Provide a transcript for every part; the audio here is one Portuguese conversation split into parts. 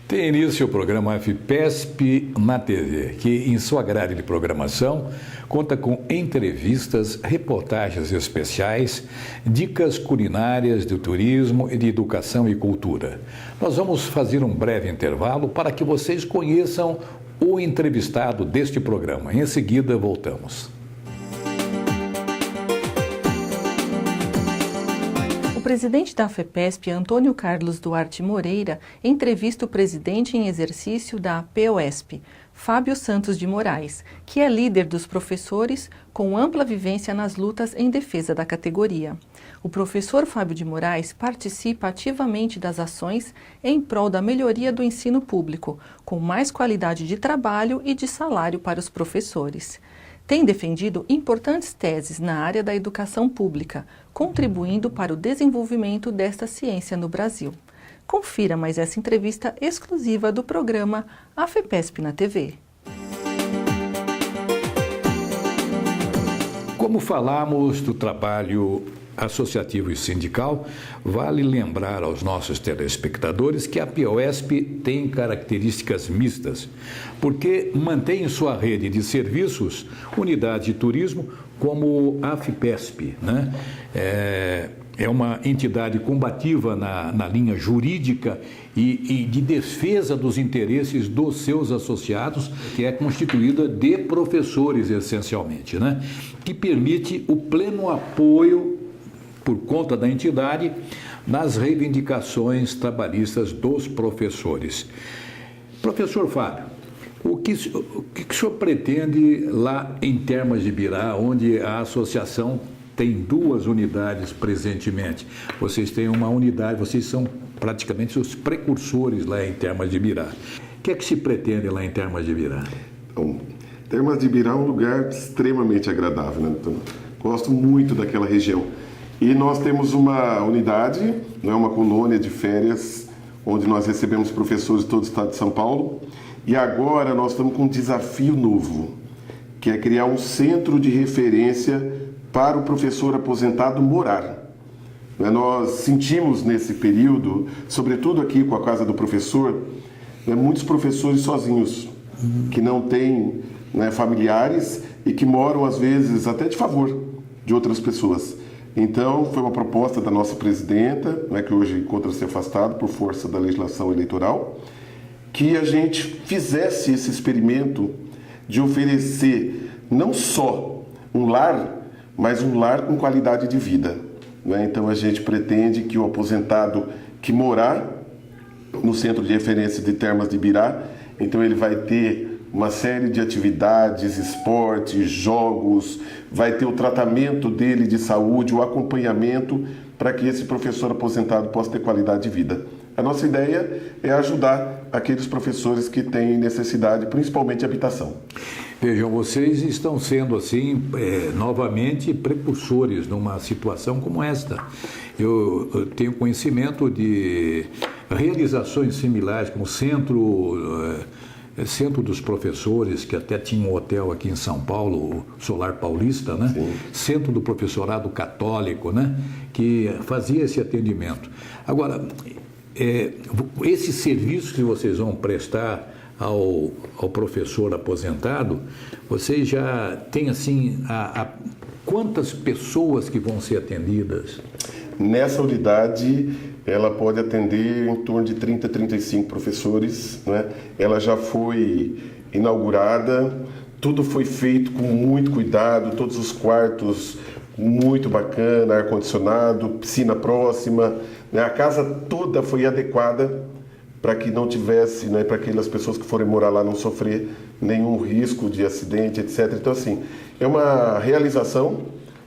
Tem início o programa FPESP na TV, que em sua grade de programação conta com entrevistas, reportagens especiais, dicas culinárias de turismo e de educação e cultura. Nós vamos fazer um breve intervalo para que vocês conheçam o entrevistado deste programa. Em seguida, voltamos. O presidente da FEPESP, Antônio Carlos Duarte Moreira, entrevista o presidente em exercício da POSP, Fábio Santos de Moraes, que é líder dos professores com ampla vivência nas lutas em defesa da categoria. O professor Fábio de Moraes participa ativamente das ações em prol da melhoria do ensino público, com mais qualidade de trabalho e de salário para os professores. Tem defendido importantes teses na área da educação pública, contribuindo para o desenvolvimento desta ciência no Brasil. Confira mais essa entrevista exclusiva do programa FEPESP na TV. Como falamos do trabalho associativo e sindical, vale lembrar aos nossos telespectadores que a POSP tem características mistas, porque mantém em sua rede de serviços unidade de turismo como a FIPESP, né? É uma entidade combativa na linha jurídica e de defesa dos interesses dos seus associados, que é constituída de professores, essencialmente, né? Que permite o pleno apoio, por conta da entidade, nas reivindicações trabalhistas dos professores. Professor Fábio, o que o senhor pretende lá em Termas de Ibirá, onde a associação tem 2 unidades presentemente? Vocês têm uma unidade, vocês são praticamente os precursores lá em Termas de Ibirá. O que é que se pretende lá em Termas de Ibirá? Bom, Termas de Ibirá é um lugar extremamente agradável, né? Então, gosto muito daquela região. E nós temos uma unidade, uma colônia de férias, onde nós recebemos professores de todo o estado de São Paulo. E agora nós estamos com um desafio novo, que é criar um centro de referência para o professor aposentado morar. Nós sentimos nesse período, sobretudo aqui com a Casa do Professor, muitos professores sozinhos, que não têm familiares e que moram, às vezes, até de favor de outras pessoas. Então, foi uma proposta da nossa presidenta, que hoje encontra-se afastado por força da legislação eleitoral, que a gente fizesse esse experimento de oferecer não só um lar, mas um lar com qualidade de vida. Então, a gente pretende que o aposentado que morar no Centro de Referência de Termas de Ibirá, então ele vai ter uma série de atividades, esportes, jogos, vai ter o tratamento dele de saúde, o acompanhamento para que esse professor aposentado possa ter qualidade de vida. A nossa ideia é ajudar aqueles professores que têm necessidade, principalmente de habitação. Vejam, vocês estão sendo, assim, novamente precursores numa situação como esta. Eu tenho conhecimento de realizações similares, como Centro dos Professores, que até tinha um hotel aqui em São Paulo, o Solar Paulista, né? Sim. Centro do Professorado Católico, né? Que fazia esse atendimento. Agora, esse serviço que vocês vão prestar ao professor aposentado, vocês já têm, assim, quantas pessoas que vão ser atendidas? Nessa unidade, ela pode atender em torno de 30 a 35 professores, né? Ela já foi inaugurada, tudo foi feito com muito cuidado, todos os quartos muito bacana, ar-condicionado, piscina próxima, né? A casa toda foi adequada para que não tivesse, para aquelas pessoas que forem morar lá não sofrer nenhum risco de acidente, etc. Então, assim, é uma realização.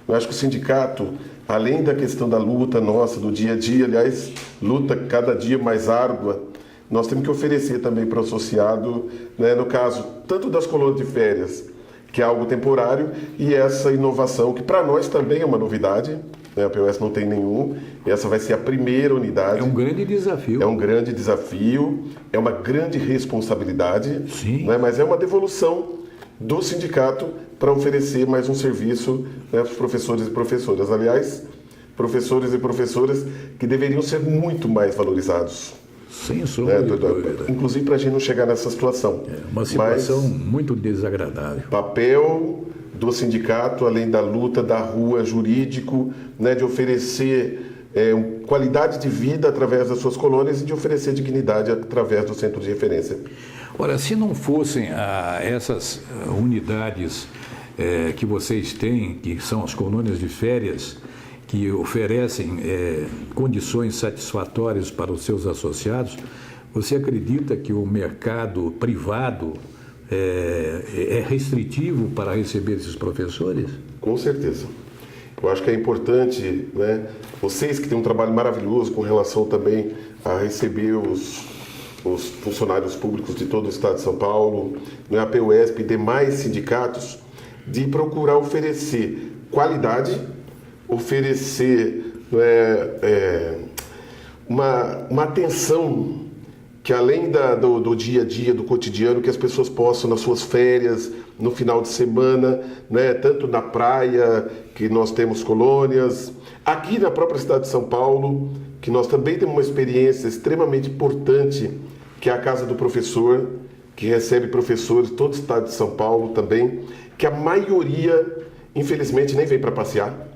Eu acho que o sindicato, além da questão da luta nossa, do dia a dia, aliás, luta cada dia mais árdua, nós temos que oferecer também para o associado, no caso, tanto das colônias de férias, que é algo temporário, e essa inovação, que para nós também é uma novidade, a POS não tem nenhum, essa vai ser a primeira unidade. É um grande desafio. É um grande desafio, é uma grande responsabilidade, sim, mas é uma devolução do sindicato para oferecer mais um serviço para os professores e professoras. Aliás, professores e professoras que deveriam ser muito mais valorizados. Sem sombra de dúvida. Inclusive para a gente não chegar nessa situação. Uma situação muito desagradável. Papel do sindicato, além da luta da rua, jurídico, né, de oferecer qualidade de vida através das suas colônias e de oferecer dignidade através do centro de referência. Ora, se não fossem essas unidades que vocês têm, que são as colônias de férias, que oferecem condições satisfatórias para os seus associados, você acredita que o mercado privado é restritivo para receber esses professores? Com certeza. Eu acho que é importante, né, vocês que têm um trabalho maravilhoso com relação também a receber os funcionários públicos de todo o estado de São Paulo, né, a PUESP e demais sindicatos, de procurar oferecer qualidade, oferecer uma atenção que além do dia a dia, do cotidiano, que as pessoas possam, nas suas férias, no final de semana, né, tanto na praia, que nós temos colônias, aqui na própria cidade de São Paulo, que nós também temos uma experiência extremamente importante, que é a Casa do Professor, que recebe professores, todo o estado de São Paulo também, que a maioria, infelizmente, nem vem para passear,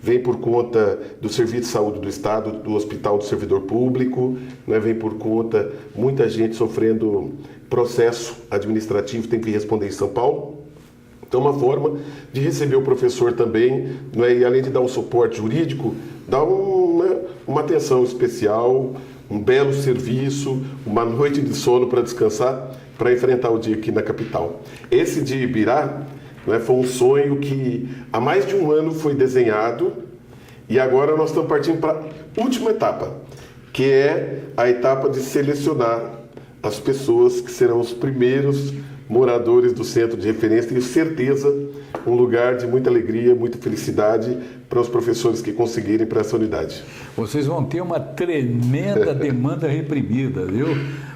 vem por conta do Serviço de Saúde do Estado, do Hospital do Servidor Público, né? Vem por conta, muita gente sofrendo processo administrativo, tem que responder em São Paulo. Então, uma forma de receber o professor também, né? E além de dar um suporte jurídico, dar uma atenção especial, um belo serviço, uma noite de sono para descansar, para enfrentar o dia aqui na capital. Esse de Ibirá, foi um sonho que há mais de um ano foi desenhado e agora nós estamos partindo para a última etapa, que é a etapa de selecionar as pessoas que serão os primeiros moradores do centro de referência. Tenho certeza, um lugar de muita alegria, muita felicidade para os professores que conseguirem para essa unidade. Vocês vão ter uma tremenda demanda reprimida, viu?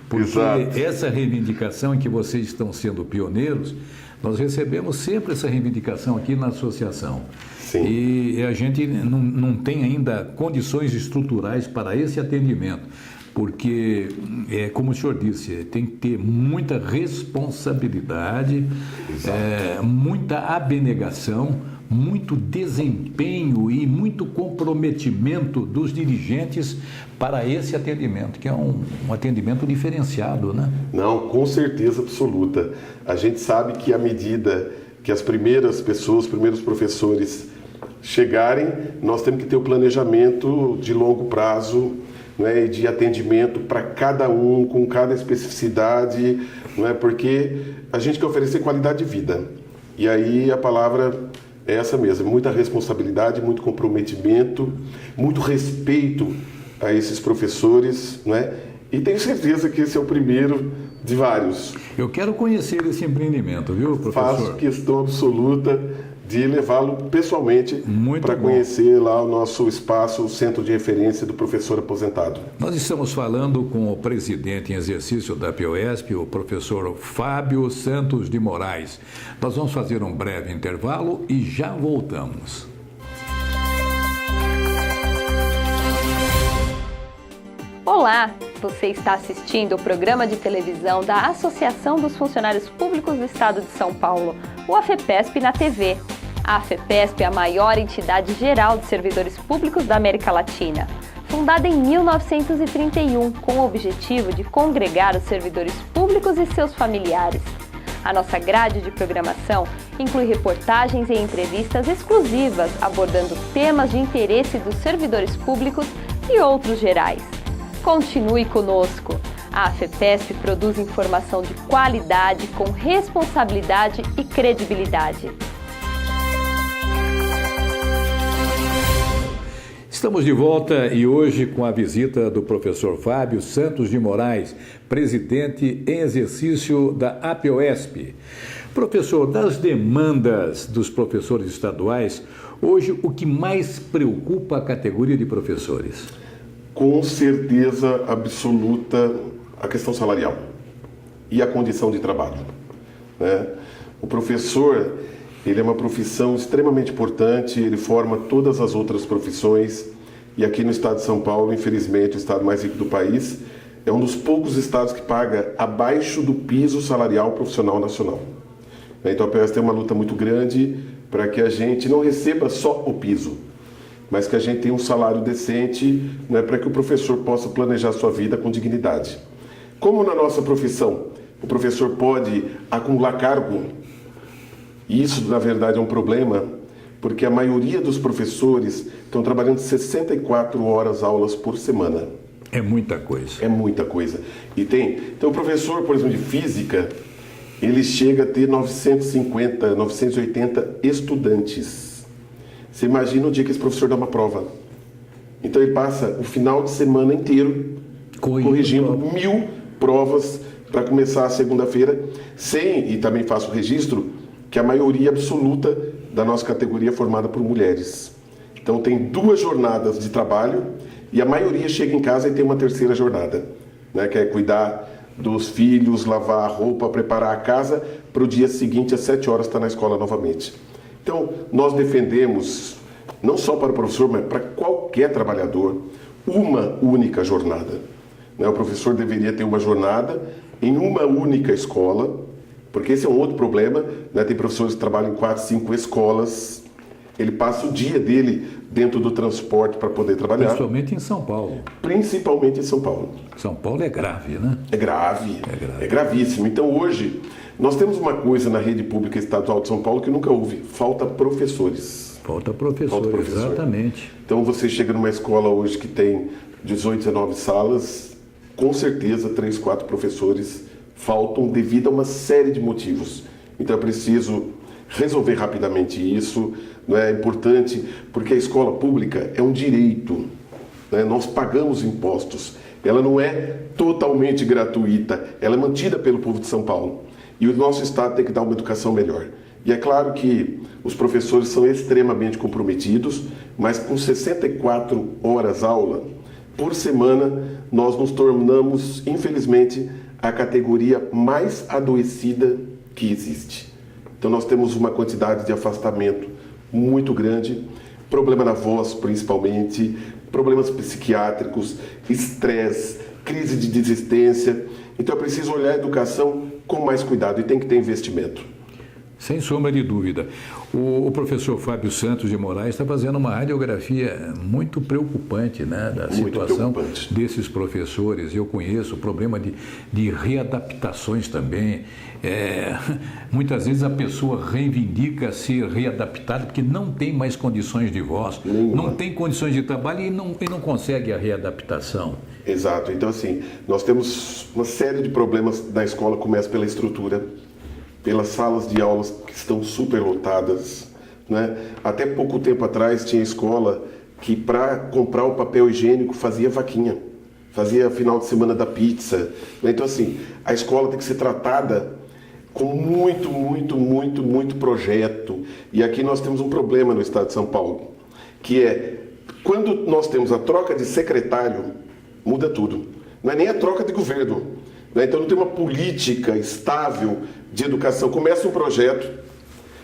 Porque Exato. Essa reivindicação em que vocês estão sendo pioneiros, nós recebemos sempre essa reivindicação aqui na associação. Sim. E a gente não tem ainda condições estruturais para esse atendimento, porque, como o senhor disse, tem que ter muita responsabilidade, muita abnegação, muito desempenho e muito comprometimento dos dirigentes para esse atendimento, que é um atendimento diferenciado, né? Não, com certeza absoluta. A gente sabe que à medida que as primeiras pessoas, os primeiros professores chegarem, nós temos que ter o planejamento de longo prazo, né, de atendimento para cada um, com cada especificidade, porque a gente quer oferecer qualidade de vida. E aí a palavra é essa mesmo, muita responsabilidade, muito comprometimento, muito respeito a esses professores, e tenho certeza que esse é o primeiro de vários. Eu quero conhecer esse empreendimento, viu, professor? Faço questão absoluta de levá-lo pessoalmente para conhecer lá o nosso espaço, o centro de referência do professor aposentado. Nós estamos falando com o presidente em exercício da PUESP, o professor Fábio Santos de Moraes. Nós vamos fazer um breve intervalo e já voltamos. Olá, você está assistindo o programa de televisão da Associação dos Funcionários Públicos do Estado de São Paulo, o AFEPESP na TV. A AFEPESP é a maior entidade geral de servidores públicos da América Latina. Fundada em 1931, com o objetivo de congregar os servidores públicos e seus familiares. A nossa grade de programação inclui reportagens e entrevistas exclusivas abordando temas de interesse dos servidores públicos e outros gerais. Continue conosco. A AFEPESP produz informação de qualidade com responsabilidade e credibilidade. Estamos de volta e hoje com a visita do professor Fábio Santos de Moraes, presidente em exercício da APOESP. Professor, das demandas dos professores estaduais, hoje o que mais preocupa a categoria de professores? Com certeza absoluta a questão salarial e a condição de trabalho. O professor, ele é uma profissão extremamente importante, ele forma todas as outras profissões e aqui no estado de São Paulo, infelizmente, o estado mais rico do país, é um dos poucos estados que paga abaixo do piso salarial profissional nacional. Então a POSP tem uma luta muito grande para que a gente não receba só o piso, mas que a gente tenha um salário decente, né, para que o professor possa planejar sua vida com dignidade. Como na nossa profissão o professor pode acumular cargo, e isso na verdade é um problema, porque a maioria dos professores estão trabalhando 64 horas aulas por semana. É muita coisa. É muita coisa. Então o professor, por exemplo, de física, ele chega a ter 950, 980 estudantes. Você imagina o dia que esse professor dá uma prova. Então ele passa o final de semana inteiro corrigindo 1000 provas para começar a segunda-feira, e também faço o registro, que a maioria absoluta da nossa categoria é formada por mulheres. Então tem 2 jornadas de trabalho e a maioria chega em casa e tem uma terceira jornada, né, que é cuidar dos filhos, lavar a roupa, preparar a casa para o dia seguinte, às 7 horas, estar na escola novamente. Então, nós defendemos, não só para o professor, mas para qualquer trabalhador, uma única jornada. O professor deveria ter uma jornada em uma única escola, porque esse é um outro problema, né? Tem professores que trabalham em 4, 5 escolas, ele passa o dia dele dentro do transporte para poder trabalhar. Principalmente em São Paulo. Principalmente em São Paulo. São Paulo é grave, né? É grave, é gravíssimo. Então hoje, nós temos uma coisa na rede pública estadual de São Paulo que nunca houve: falta professores. Falta professor, exatamente. Então você chega numa escola hoje que tem 18, 19 salas, com certeza 3, 4 professores faltam devido a uma série de motivos. Então é preciso resolver rapidamente isso, não é importante, porque a escola pública é um direito, né? Nós pagamos impostos, ela não é totalmente gratuita, ela é mantida pelo povo de São Paulo e o nosso estado tem que dar uma educação melhor. E é claro que os professores são extremamente comprometidos, mas com 64 horas aula por semana nós nos tornamos, infelizmente, a categoria mais adoecida que existe. Então nós temos uma quantidade de afastamento muito grande, problema na voz principalmente, problemas psiquiátricos, estresse, crise de desistência. Então é preciso olhar a educação com mais cuidado e tem que ter investimento. Sem sombra de dúvida. O professor Fábio Santos de Moraes está fazendo uma radiografia muito preocupante, né, da situação desses professores. Eu conheço o problema de readaptações também. Muitas vezes a pessoa reivindica ser readaptada porque não tem mais condições de voz, não tem condições de trabalho e não consegue a readaptação. Exato. Então, assim, nós temos uma série de problemas na escola, começa pela estrutura, pelas salas de aulas que estão superlotadas, né? Até pouco tempo atrás tinha escola que para comprar o papel higiênico fazia vaquinha, fazia final de semana da pizza. Então assim, a escola tem que ser tratada com muito projeto. E aqui nós temos um problema no estado de São Paulo, que é quando nós temos a troca de secretário, muda tudo. Não é nem a troca de governo. Então não tem uma política estável de educação. Começa um projeto,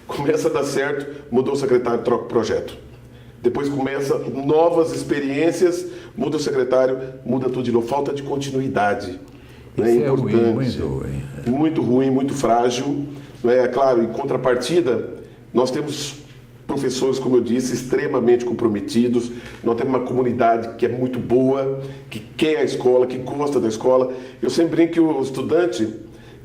começa a dar certo, mudou o secretário, troca o projeto. Depois começa novas experiências, muda o secretário, muda tudo de novo. Falta de continuidade. É importante. Muito ruim, muito frágil. É claro, em contrapartida, nós temos professores, como eu disse, extremamente comprometidos. Nós temos uma comunidade que é muito boa, que quer a escola, que gosta da escola. Eu sempre brinco que o estudante,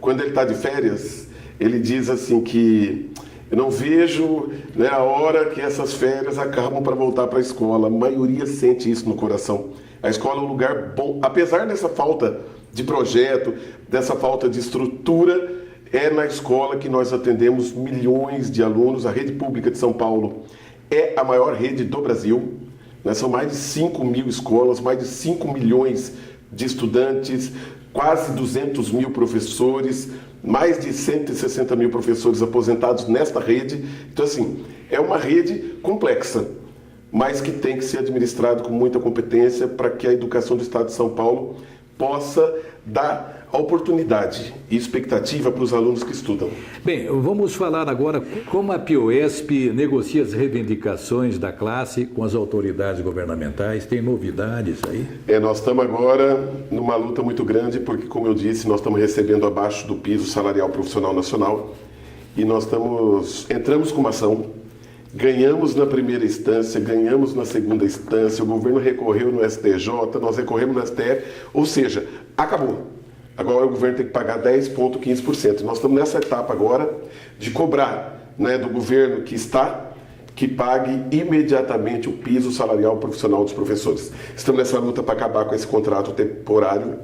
quando ele está de férias, ele diz assim que eu não vejo, né, a hora que essas férias acabam para voltar para a escola. A maioria sente isso no coração. A escola é um lugar bom, apesar dessa falta de projeto, dessa falta de estrutura. É na escola que nós atendemos milhões de alunos. A rede pública de São Paulo é a maior rede do Brasil. São mais de 5 mil escolas, mais de 5 milhões de estudantes, quase 200 mil professores, mais de 160 mil professores aposentados nesta rede. Então, assim, é uma rede complexa, mas que tem que ser administrada com muita competência para que a educação do Estado de São Paulo possa dar a oportunidade e expectativa para os alunos que estudam. Bem, vamos falar agora como a PIOESP negocia as reivindicações da classe com as autoridades governamentais. Tem novidades aí? Nós estamos agora numa luta muito grande, porque, como eu disse, nós estamos recebendo abaixo do piso salarial profissional nacional e nós entramos com uma ação, ganhamos na primeira instância, ganhamos na segunda instância, o governo recorreu no STJ, nós recorremos no STF, ou seja, acabou. Agora o governo tem que pagar 10,15%. Nós estamos nessa etapa agora de cobrar, né, do governo que pague imediatamente o piso salarial profissional dos professores. Estamos nessa luta para acabar com esse contrato temporário.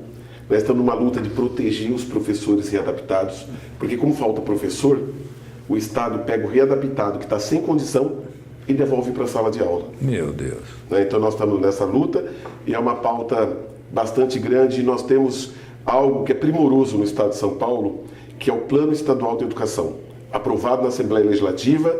Nós estamos numa luta de proteger os professores readaptados, porque como falta professor, o Estado pega o readaptado que está sem condição e devolve para a sala de aula. Meu Deus. Então nós estamos nessa luta e é uma pauta bastante grande e nós temos algo que é primoroso no Estado de São Paulo, que é o Plano Estadual de Educação, aprovado na Assembleia Legislativa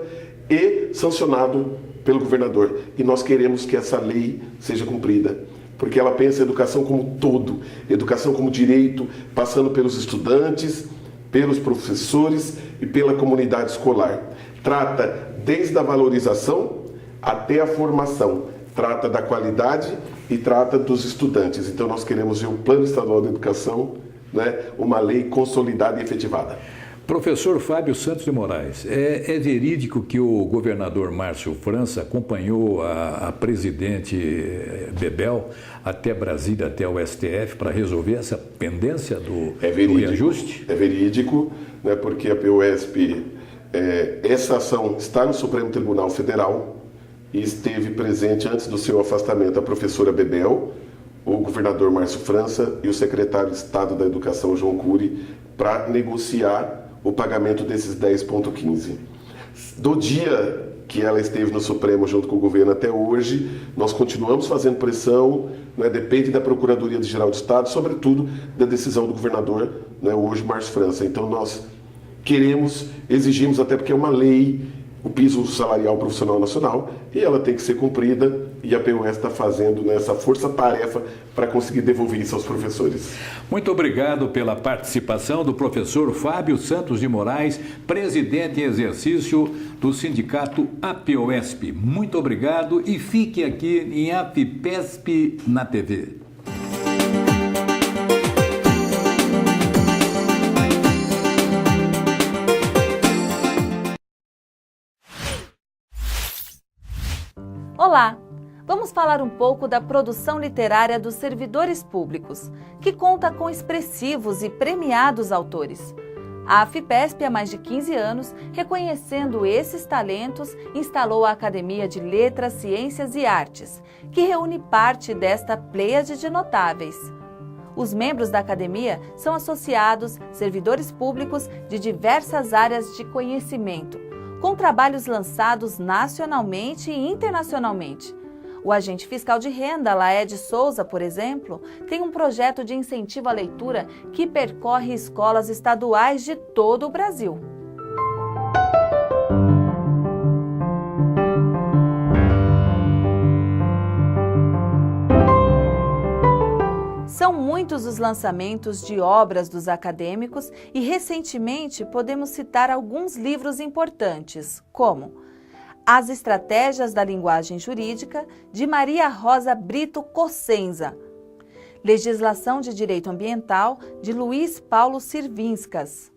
e sancionado pelo governador. E nós queremos que essa lei seja cumprida, porque ela pensa a educação como todo, educação como direito, passando pelos estudantes, pelos professores e pela comunidade escolar. Trata desde a valorização até a formação, trata da qualidade e trata dos estudantes. Então nós queremos ver o Plano Estadual de Educação, né, uma lei consolidada e efetivada. Professor Fábio Santos de Moraes, é verídico que o governador Márcio França acompanhou a presidente Bebel até Brasília, até o STF, para resolver essa pendência do reajuste? É verídico, né, porque a PIOESP, essa ação está no Supremo Tribunal Federal e esteve presente antes do seu afastamento a professora Bebel, o governador Márcio França e o secretário de Estado da Educação, João Cury, para negociar o pagamento desses 10,15. Do dia que ela esteve no Supremo junto com o governo até hoje, nós continuamos fazendo pressão, né, depende da Procuradoria-Geral do Estado, sobretudo da decisão do governador, né, hoje Márcio França. Então nós queremos, exigimos, até porque é uma lei, o piso salarial profissional nacional, e ela tem que ser cumprida, e a PIOESP está fazendo nessa força-tarefa para conseguir devolver isso aos professores. Muito obrigado pela participação do professor Fábio Santos de Moraes, presidente em exercício do sindicato APIOESP. Muito obrigado e fique aqui em AFPESP na TV. Olá! Vamos falar um pouco da produção literária dos servidores públicos, que conta com expressivos e premiados autores. A AFPESP, há mais de 15 anos, reconhecendo esses talentos, instalou a Academia de Letras, Ciências e Artes, que reúne parte desta pleiade de notáveis. Os membros da academia são associados, servidores públicos de diversas áreas de conhecimento, com trabalhos lançados nacionalmente e internacionalmente. O agente fiscal de renda, Laed Souza, por exemplo, tem um projeto de incentivo à leitura que percorre escolas estaduais de todo o Brasil. São muitos os lançamentos de obras dos acadêmicos e, recentemente, podemos citar alguns livros importantes, como As Estratégias da Linguagem Jurídica, de Maria Rosa Brito Cossenza, Legislação de Direito Ambiental, de Luiz Paulo Sirvinskas,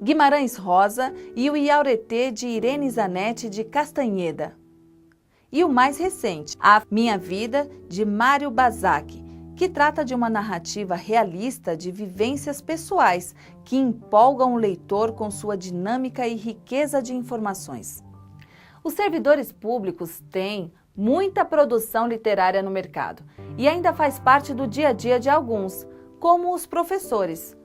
Guimarães Rosa e o Iauretê, de Irene Zanetti de Castanheda. E o mais recente, A Minha Vida, de Mário Bazac, que trata de uma narrativa realista de vivências pessoais que empolgam o leitor com sua dinâmica e riqueza de informações. Os servidores públicos têm muita produção literária no mercado e ainda faz parte do dia a dia de alguns, como os professores.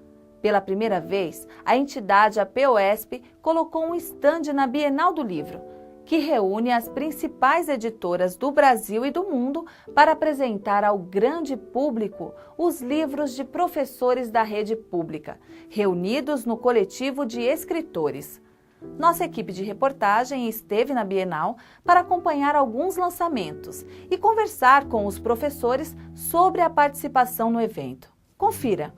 Pela primeira vez, a entidade APIOESP colocou um estande na Bienal do Livro, que reúne as principais editoras do Brasil e do mundo para apresentar ao grande público os livros de professores da rede pública, reunidos no coletivo de escritores. Nossa equipe de reportagem esteve na Bienal para acompanhar alguns lançamentos e conversar com os professores sobre a participação no evento. Confira!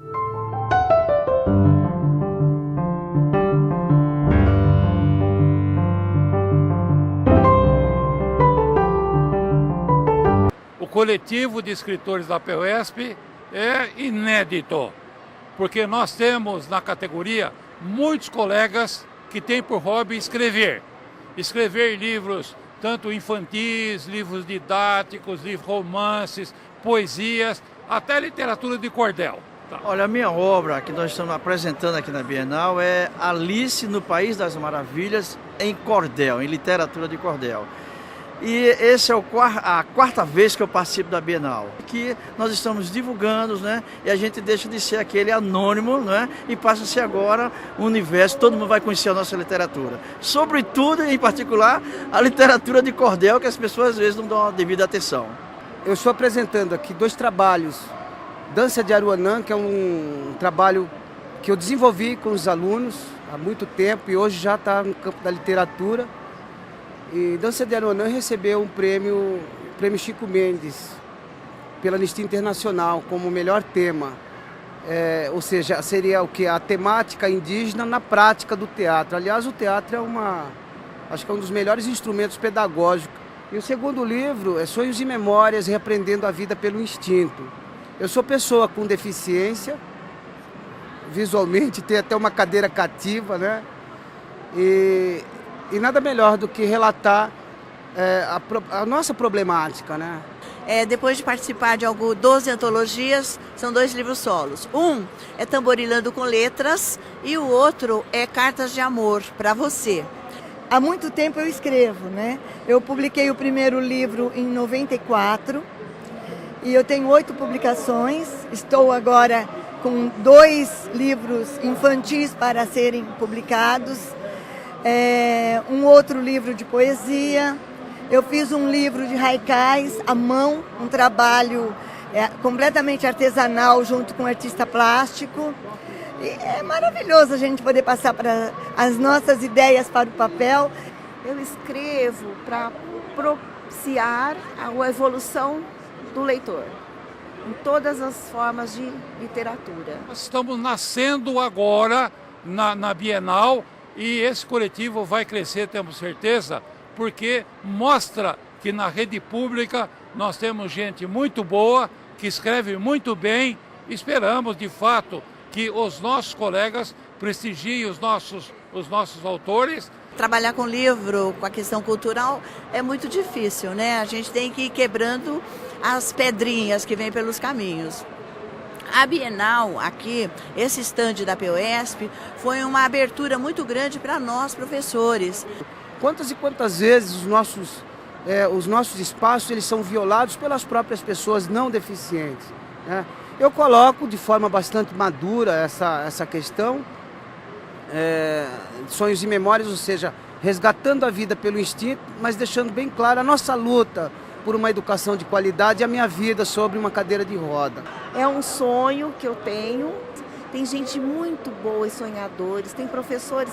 coletivo de escritores da PUESP é inédito, porque nós temos na categoria muitos colegas que têm por hobby escrever livros tanto infantis, livros didáticos, livros romances, poesias, até literatura de cordel. Olha, a minha obra que nós estamos apresentando aqui na Bienal é Alice no País das Maravilhas em cordel, em literatura de cordel. E essa é a quarta vez que eu participo da Bienal, que nós estamos divulgando, né? E a gente deixa de ser aquele anônimo, né? E passa a ser agora um universo, todo mundo vai conhecer a nossa literatura. Sobretudo, em particular, a literatura de cordel, que as pessoas às vezes não dão a devida atenção. Eu estou apresentando aqui 2 trabalhos. Dança de Aruanã, que é um trabalho que eu desenvolvi com os alunos há muito tempo e hoje já está no campo da literatura. E Dança de Aruanã recebeu o prêmio Chico Mendes pela Anistia Internacional como o melhor tema. Ou seja, seria o que? A temática indígena na prática do teatro. Aliás, o teatro acho que é um dos melhores instrumentos pedagógicos. E o segundo livro é Sonhos e Memórias, Reaprendendo a Vida pelo Instinto. Eu sou pessoa com deficiência, visualmente, tenho até uma cadeira cativa, né? E nada melhor do que relatar a nossa problemática, né? Depois de participar de 12 antologias, são 2 livros solos. Um é Tamborilando com Letras e o outro é Cartas de Amor para Você. Há muito tempo eu escrevo, né? Eu publiquei o primeiro livro em 94 e eu tenho 8 publicações. Estou agora com 2 livros infantis para serem publicados. Um outro livro de poesia. Eu fiz um livro de haikais à mão, um trabalho completamente artesanal junto com um artista plástico. E é maravilhoso a gente poder passar as nossas ideias para o papel. Eu escrevo para propiciar a evolução do leitor, em todas as formas de literatura. Nós estamos nascendo agora na Bienal e esse coletivo vai crescer, temos certeza, porque mostra que na rede pública nós temos gente muito boa, que escreve muito bem. Esperamos, de fato, que os nossos colegas prestigiem os nossos autores. Trabalhar com livro, com a questão cultural, é muito difícil, né? A gente tem que ir quebrando as pedrinhas que vêm pelos caminhos. A Bienal aqui, esse estande da PUESP, foi uma abertura muito grande para nós, professores. Quantas e quantas vezes os nossos espaços eles são violados pelas próprias pessoas não deficientes, né? Eu coloco de forma bastante madura essa questão, Sonhos e Memórias, ou seja, resgatando a vida pelo instinto, mas deixando bem claro a nossa luta por uma educação de qualidade e a minha vida sobre uma cadeira de roda. É um sonho que eu tenho, tem gente muito boa e sonhadores, tem professores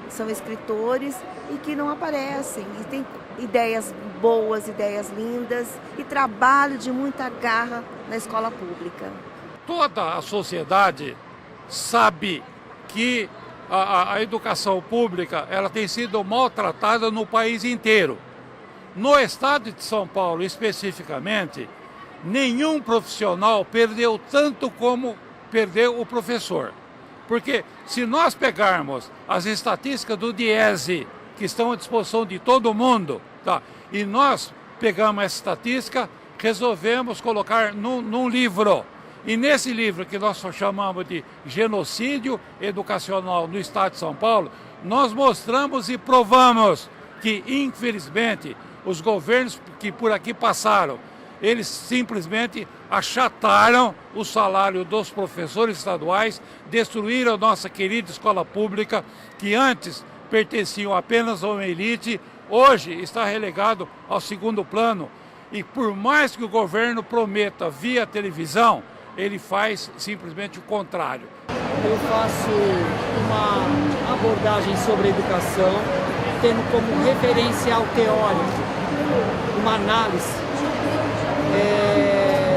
que são escritores e que não aparecem, e tem ideias boas, ideias lindas e trabalho de muita garra na escola pública. Toda a sociedade sabe que a educação pública ela tem sido maltratada no país inteiro. No estado de São Paulo, especificamente, nenhum profissional perdeu tanto como perdeu o professor. Porque se nós pegarmos as estatísticas do DIESE, que estão à disposição de todo mundo, tá? E nós pegamos essa estatística, resolvemos colocar num livro. E nesse livro que nós chamamos de Genocídio Educacional no Estado de São Paulo, nós mostramos e provamos que, infelizmente, os governos que por aqui passaram, eles simplesmente achataram o salário dos professores estaduais, destruíram a nossa querida escola pública, que antes pertenciam apenas a uma elite, hoje está relegado ao segundo plano. E por mais que o governo prometa via televisão, ele faz simplesmente o contrário. Eu faço uma abordagem sobre a educação, tendo como referencial teórico uma análise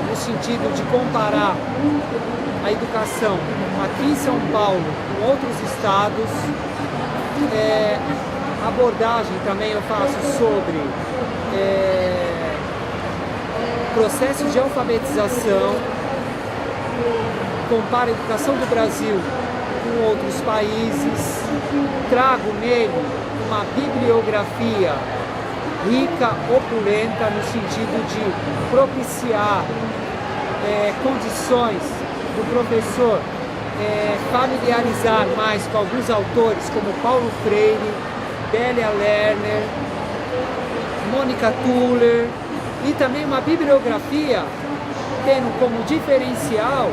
no sentido de comparar a educação aqui em São Paulo com outros estados. Abordagem também eu faço sobre processo de alfabetização, compara a educação do Brasil com outros países, trago nele uma bibliografia rica, opulenta, no sentido de propiciar condições do professor familiarizar mais com alguns autores como Paulo Freire, Délia Lerner, Mônica Tuller, e também uma bibliografia tendo como diferencial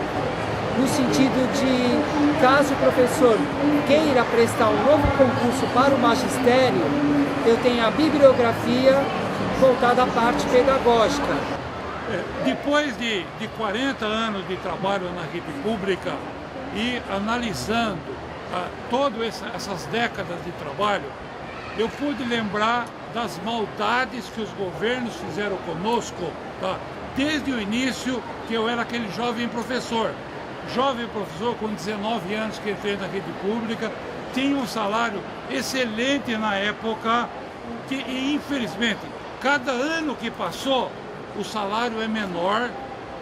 no sentido de, caso o professor queira prestar um novo concurso para o magistério, eu tenho a bibliografia voltada à parte pedagógica. Depois de 40 anos de trabalho na rede pública e analisando todas essas décadas de trabalho, eu pude lembrar das maldades que os governos fizeram conosco, tá? Desde o início, que eu era aquele jovem professor com 19 anos que entrei na rede pública, tinha um salário excelente na época, e infelizmente, cada ano que passou, o salário é menor,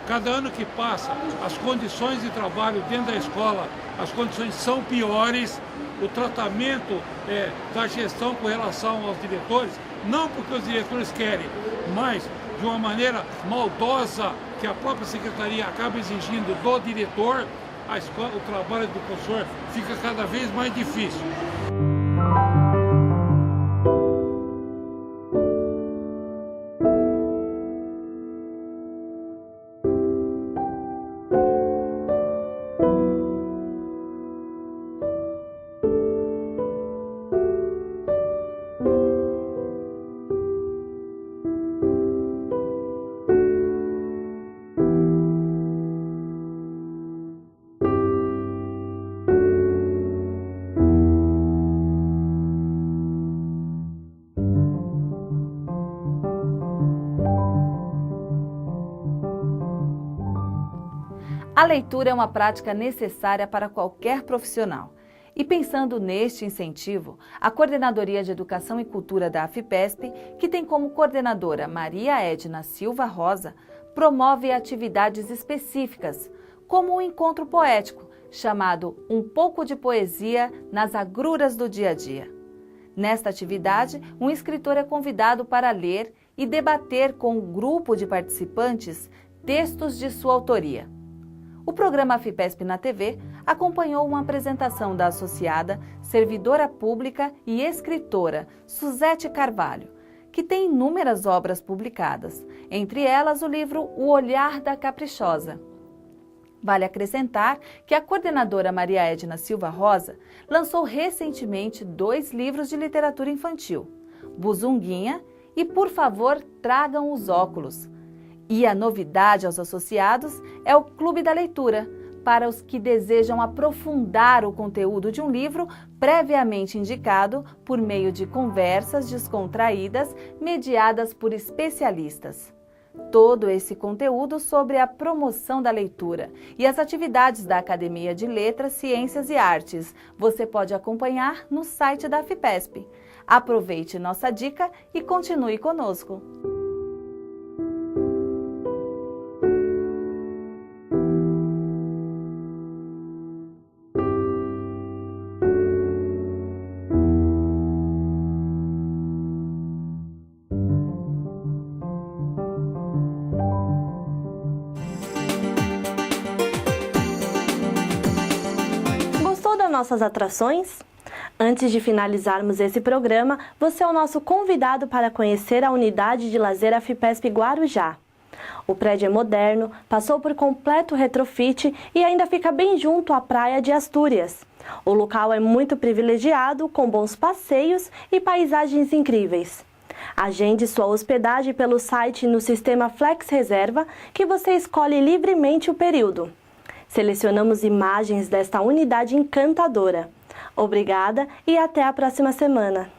cada ano que passa, as condições de trabalho dentro da escola, as condições são piores, o tratamento da gestão com relação aos diretores, não porque os diretores querem, mas de uma maneira maldosa que a própria secretaria acaba exigindo do diretor, a escola, o trabalho do professor fica cada vez mais difícil. A leitura é uma prática necessária para qualquer profissional. E pensando neste incentivo, a Coordenadoria de Educação e Cultura da AFPESP, que tem como coordenadora Maria Edna Silva Rosa, promove atividades específicas, como um encontro poético, chamado Um Pouco de Poesia nas Agruras do Dia a Dia. Nesta atividade, um escritor é convidado para ler e debater com um grupo de participantes textos de sua autoria. O programa AFPESP na TV acompanhou uma apresentação da associada, servidora pública e escritora Suzete Carvalho, que tem inúmeras obras publicadas, entre elas o livro O Olhar da Caprichosa. Vale acrescentar que a coordenadora Maria Edna Silva Rosa lançou recentemente 2 livros de literatura infantil, Buzunguinha e Por Favor, Tragam os Óculos. E a novidade aos associados é o Clube da Leitura, para os que desejam aprofundar o conteúdo de um livro previamente indicado por meio de conversas descontraídas mediadas por especialistas. Todo esse conteúdo sobre a promoção da leitura e as atividades da Academia de Letras, Ciências e Artes você pode acompanhar no site da AFPESP. Aproveite nossa dica e continue conosco. Nossas atrações? Antes de finalizarmos esse programa, você é o nosso convidado para conhecer a unidade de lazer AFPESP Guarujá. O prédio é moderno, passou por completo retrofit e ainda fica bem junto à praia de Astúrias. O local é muito privilegiado, com bons passeios e paisagens incríveis. Agende sua hospedagem pelo site no sistema Flex Reserva, que você escolhe livremente o período. Selecionamos imagens desta unidade encantadora. Obrigada e até a próxima semana.